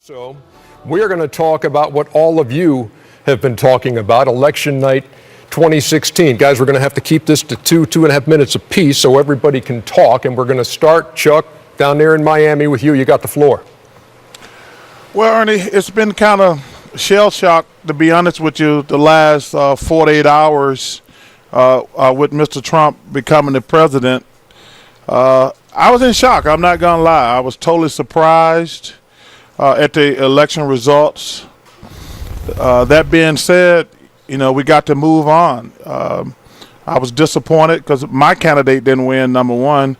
So we are going to talk about what all of you have been talking about, election night 2016. Guys, we're going to have to keep this to 2.5 minutes apiece so everybody can talk. And we're going to start, Chuck, down there in Miami with you. You got the floor. Well, Ernie, it's been kind of shell shock, to be honest with you, the last 48 hours with Mr. Trump becoming the president. I was in shock. I'm not going to lie. I was totally surprised at the election results. That being said, you know, we got to move on. I was disappointed because my candidate didn't win, number one.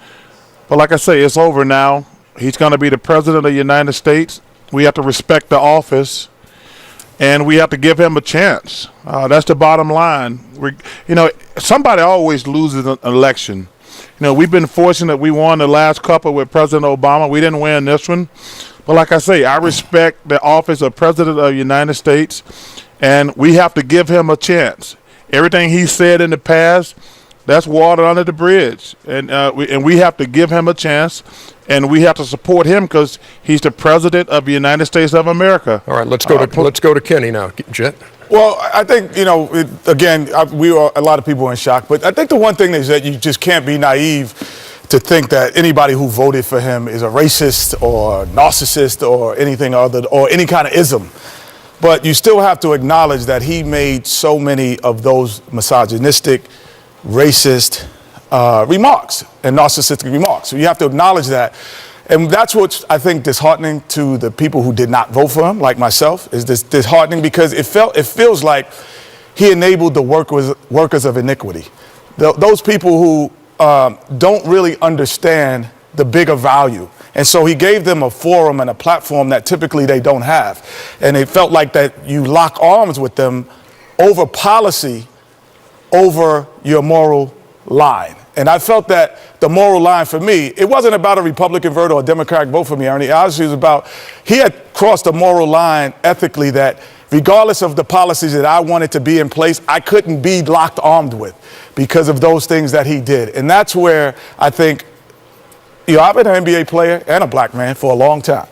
But like I say, it's over now. He's going to be the president of the United States. We have to respect the office, and we have to give him a chance. That's the bottom line. Somebody always loses an election. You know, we've been fortunate. We won the last couple with President Obama. We didn't win this one. But like I say, I respect the office of President of the United States, and we have to give him a chance. Everything he said in the past, that's water under the bridge. And we have to give him a chance, and we have to support him because he's the President of the United States of America. All right, let's go to Kenny now, Jet. Well, I think, a lot of people are in shock, but I think the one thing is that you just can't be naive to think that anybody who voted for him is a racist or narcissist or anything other, or any kind of ism. But you still have to acknowledge that he made so many of those misogynistic, racist remarks and narcissistic remarks. So you have to acknowledge that. And that's what's, I think, disheartening to the people who did not vote for him, like myself, is this disheartening because it feels like he enabled the workers of iniquity. Those people who don't really understand the bigger value. And so he gave them a forum and a platform that typically they don't have. And it felt like that you lock arms with them over policy, over your moral line. And I felt that the moral line for me, it wasn't about a Republican vote or a Democratic vote for me, Ernie. Honestly, it was about, he had crossed a moral line ethically that regardless of the policies that I wanted to be in place, I couldn't be locked armed with because of those things that he did. And that's where I think, I've been an NBA player and a black man for a long time.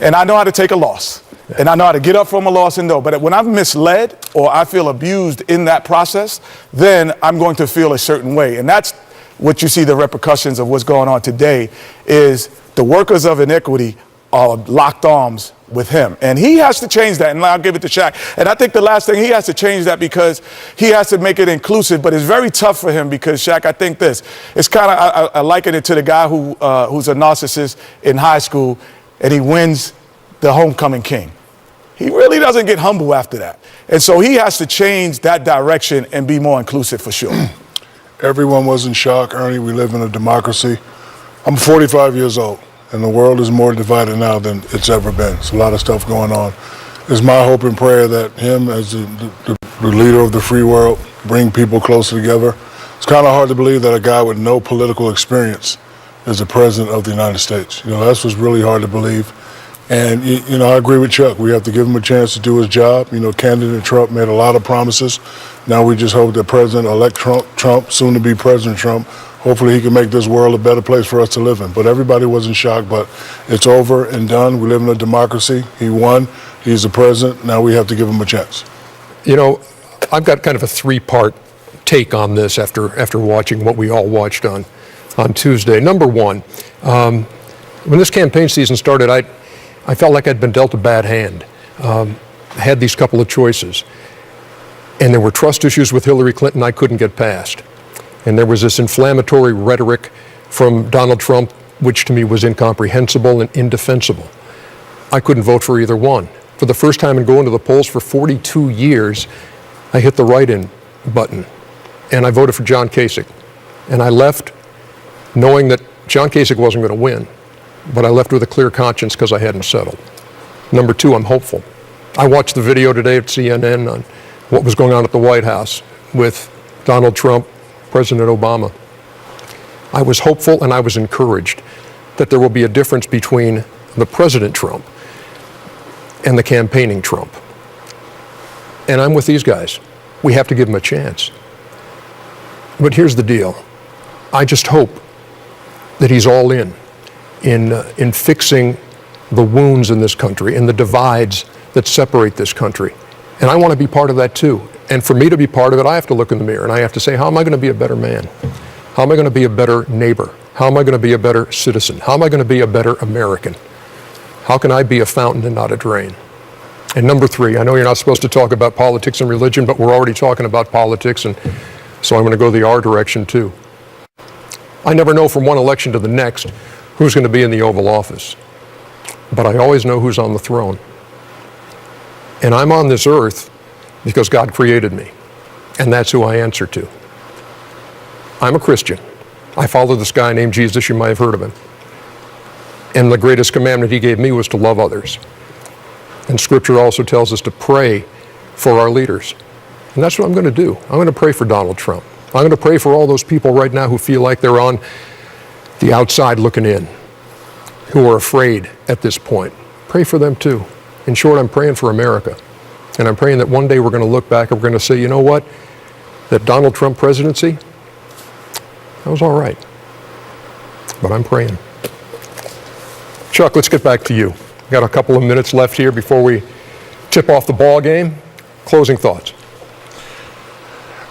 And I know how to take a loss. And I know how to get up from a loss and know. But when I'm misled or I feel abused in that process, then I'm going to feel a certain way. And that's what you see the repercussions of what's going on today is the workers of iniquity are locked arms with him. And he has to change that, and I'll give it to Shaq. And I think the last thing, he has to change that because he has to make it inclusive, but it's very tough for him because, Shaq, I think it's kind of, I liken it to the guy who's a narcissist in high school, and he wins the homecoming king. He really doesn't get humble after that. And so he has to change that direction and be more inclusive for sure. Everyone was in shock, Ernie. We live in a democracy. I'm 45 years old. And the world is more divided now than it's ever been. It's a lot of stuff going on. It's my hope and prayer that him, as the leader of the free world, bring people closer together. It's kind of hard to believe that a guy with no political experience is the president of the United States. That's what's really hard to believe. And, I agree with Chuck. We have to give him a chance to do his job. Candidate Trump made a lot of promises. Now we just hope that President-elect Trump, soon to be President Trump, hopefully he can make this world a better place for us to live in. But everybody was in shock, but it's over and done. We live in a democracy. He won. He's the president. Now we have to give him a chance. I've got kind of a three-part take on this after watching what we all watched on Tuesday. Number one, when this campaign season started, I felt like I'd been dealt a bad hand. I had these couple of choices. And there were trust issues with Hillary Clinton I couldn't get past. And there was this inflammatory rhetoric from Donald Trump, which to me was incomprehensible and indefensible. I couldn't vote for either one. For the first time in going to the polls for 42 years, I hit the write-in button, and I voted for John Kasich. And I left knowing that John Kasich wasn't going to win, but I left with a clear conscience because I hadn't settled. Number two, I'm hopeful. I watched the video today at CNN on what was going on at the White House with Donald Trump, President Obama. I was hopeful and I was encouraged that there will be a difference between the President Trump and the campaigning Trump. And I'm with these guys. We have to give him a chance. But here's the deal. I just hope that he's all in fixing the wounds in this country and the divides that separate this country. And I want to be part of that too. And for me to be part of it, I have to look in the mirror and I have to say, how am I going to be a better man? How am I going to be a better neighbor? How am I going to be a better citizen? How am I going to be a better American? How can I be a fountain and not a drain? And number 3, I know you're not supposed to talk about politics and religion, but we're already talking about politics, and so I'm going to go the R direction too. I never know from one election to the next who's going to be in the Oval Office, but I always know who's on the throne. And I'm on this earth because God created me, and that's who I answer to. I'm a Christian. I follow this guy named Jesus. You might have heard of him. And the greatest commandment he gave me was to love others. And Scripture also tells us to pray for our leaders. And that's what I'm going to do. I'm going to pray for Donald Trump. I'm going to pray for all those people right now who feel like they're on the outside looking in, who are afraid at this point. Pray for them too. In short, I'm praying for America. And I'm praying that one day we're going to look back and we're going to say, you know what? That Donald Trump presidency, that was all right. But I'm praying. Chuck, let's get back to you. We've got a couple of minutes left here before we tip off the ball game. Closing thoughts.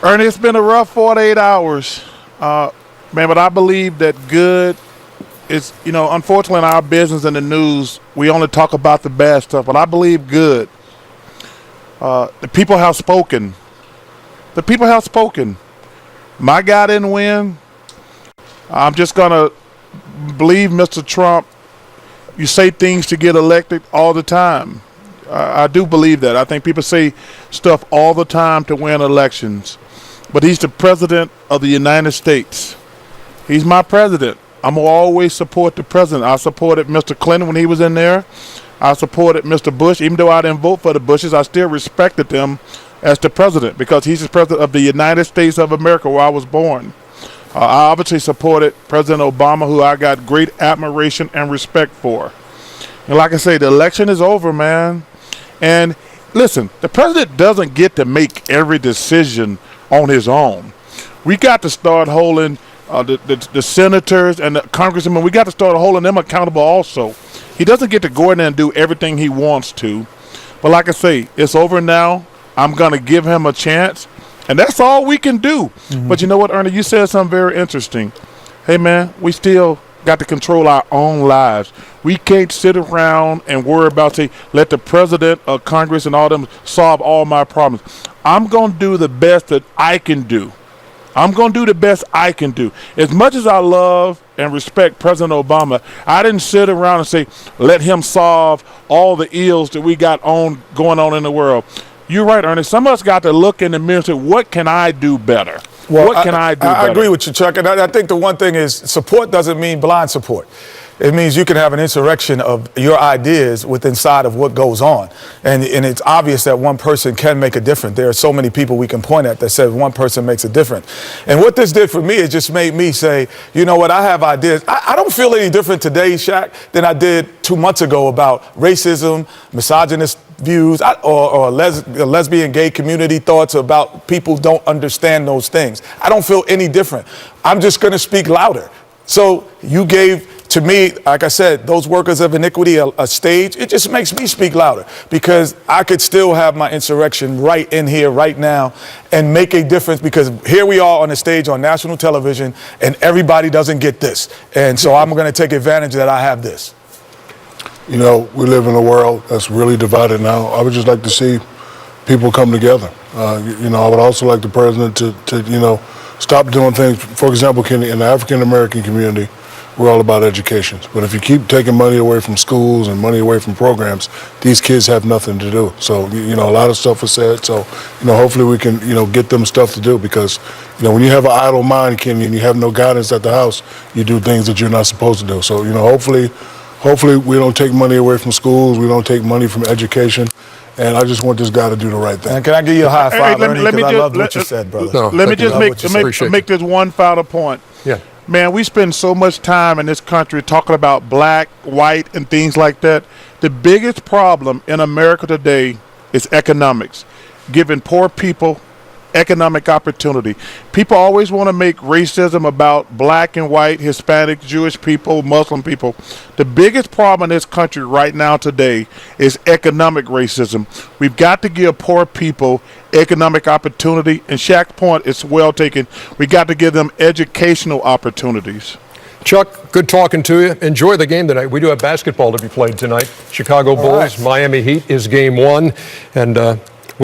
Ernie, it's been a rough 48 hours, man, but I believe that good is, unfortunately in our business and the news, we only talk about the bad stuff, but I believe good. The people have spoken. The people have spoken. My guy didn't win. I'm just going to believe Mr. Trump. You say things to get elected all the time. I do believe that. I think people say stuff all the time to win elections. But he's the president of the United States. He's my president. I'm going to always support the president. I supported Mr. Clinton when he was in there. I supported Mr. Bush. Even though I didn't vote for the Bushes, I still respected them as the president because he's the president of the United States of America where I was born. I obviously supported President Obama, who I got great admiration and respect for. And like I say, the election is over, man. And listen, the president doesn't get to make every decision on his own. We got to start holding the senators and the congressmen, we got to start holding them accountable also. He doesn't get to go in there and do everything he wants to. But like I say, it's over now. I'm going to give him a chance. And that's all we can do. Mm-hmm. But you know what, Ernie? You said something very interesting. Hey, man, we still got to control our own lives. We can't sit around and worry about, say, let the president of Congress and all them solve all my problems. I'm going to do the best that I can do. I'm going to do the best I can do. As much as I love and respect President Obama, I didn't sit around and say, let him solve all the ills that we got going on in the world. You're right, Ernest. Some of us got to look in the mirror and say, what can I do better? Well, what can I do better? I agree with you, Chuck. And I think the one thing is support doesn't mean blind support. It means you can have an insurrection of your ideas within inside of what goes on. And it's obvious that one person can make a difference. There are so many people we can point at that says one person makes a difference. And what this did for me, it just made me say, you know what, I have ideas. I don't feel any different today, Shaq, than I did 2 months ago about racism, misogynist views, or lesbian, gay community thoughts about people don't understand those things. I don't feel any different. I'm just going to speak louder. So you gave, to me, like I said, those workers of iniquity a stage. It just makes me speak louder because I could still have my insurrection right in here, right now, and make a difference because here we are on the stage on national television and everybody doesn't get this. And so I'm going to take advantage that I have this. You know, we live in a world that's really divided now. I would just like to see people come together. I would also like the president to stop doing things. For example, Kenny, in the African-American community, we're all about education. But if you keep taking money away from schools and money away from programs, these kids have nothing to do. So, a lot of stuff was said. So, hopefully we can, get them stuff to do because, when you have an idle mind, Kenny, and you have no guidance at the house, you do things that you're not supposed to do. So, hopefully we don't take money away from schools. We don't take money from education. And I just want this guy to do the right thing. And can I give you a high five, Ernie, because I love what you said, brother. No, let me just make this one final point. Yeah. Man, we spend so much time in this country talking about black, white, and things like that. The biggest problem in America today is economics, giving poor people economic opportunity. People always want to make racism about black and white, Hispanic, Jewish people, Muslim people. The biggest problem in this country right now today is economic racism. We've got to give poor people economic opportunity, and Shaq's point is well taken. We got to give them educational opportunities. Chuck, good talking to you. Enjoy the game tonight. We do have basketball to be played tonight. Chicago Bulls, right. Miami Heat is game one. And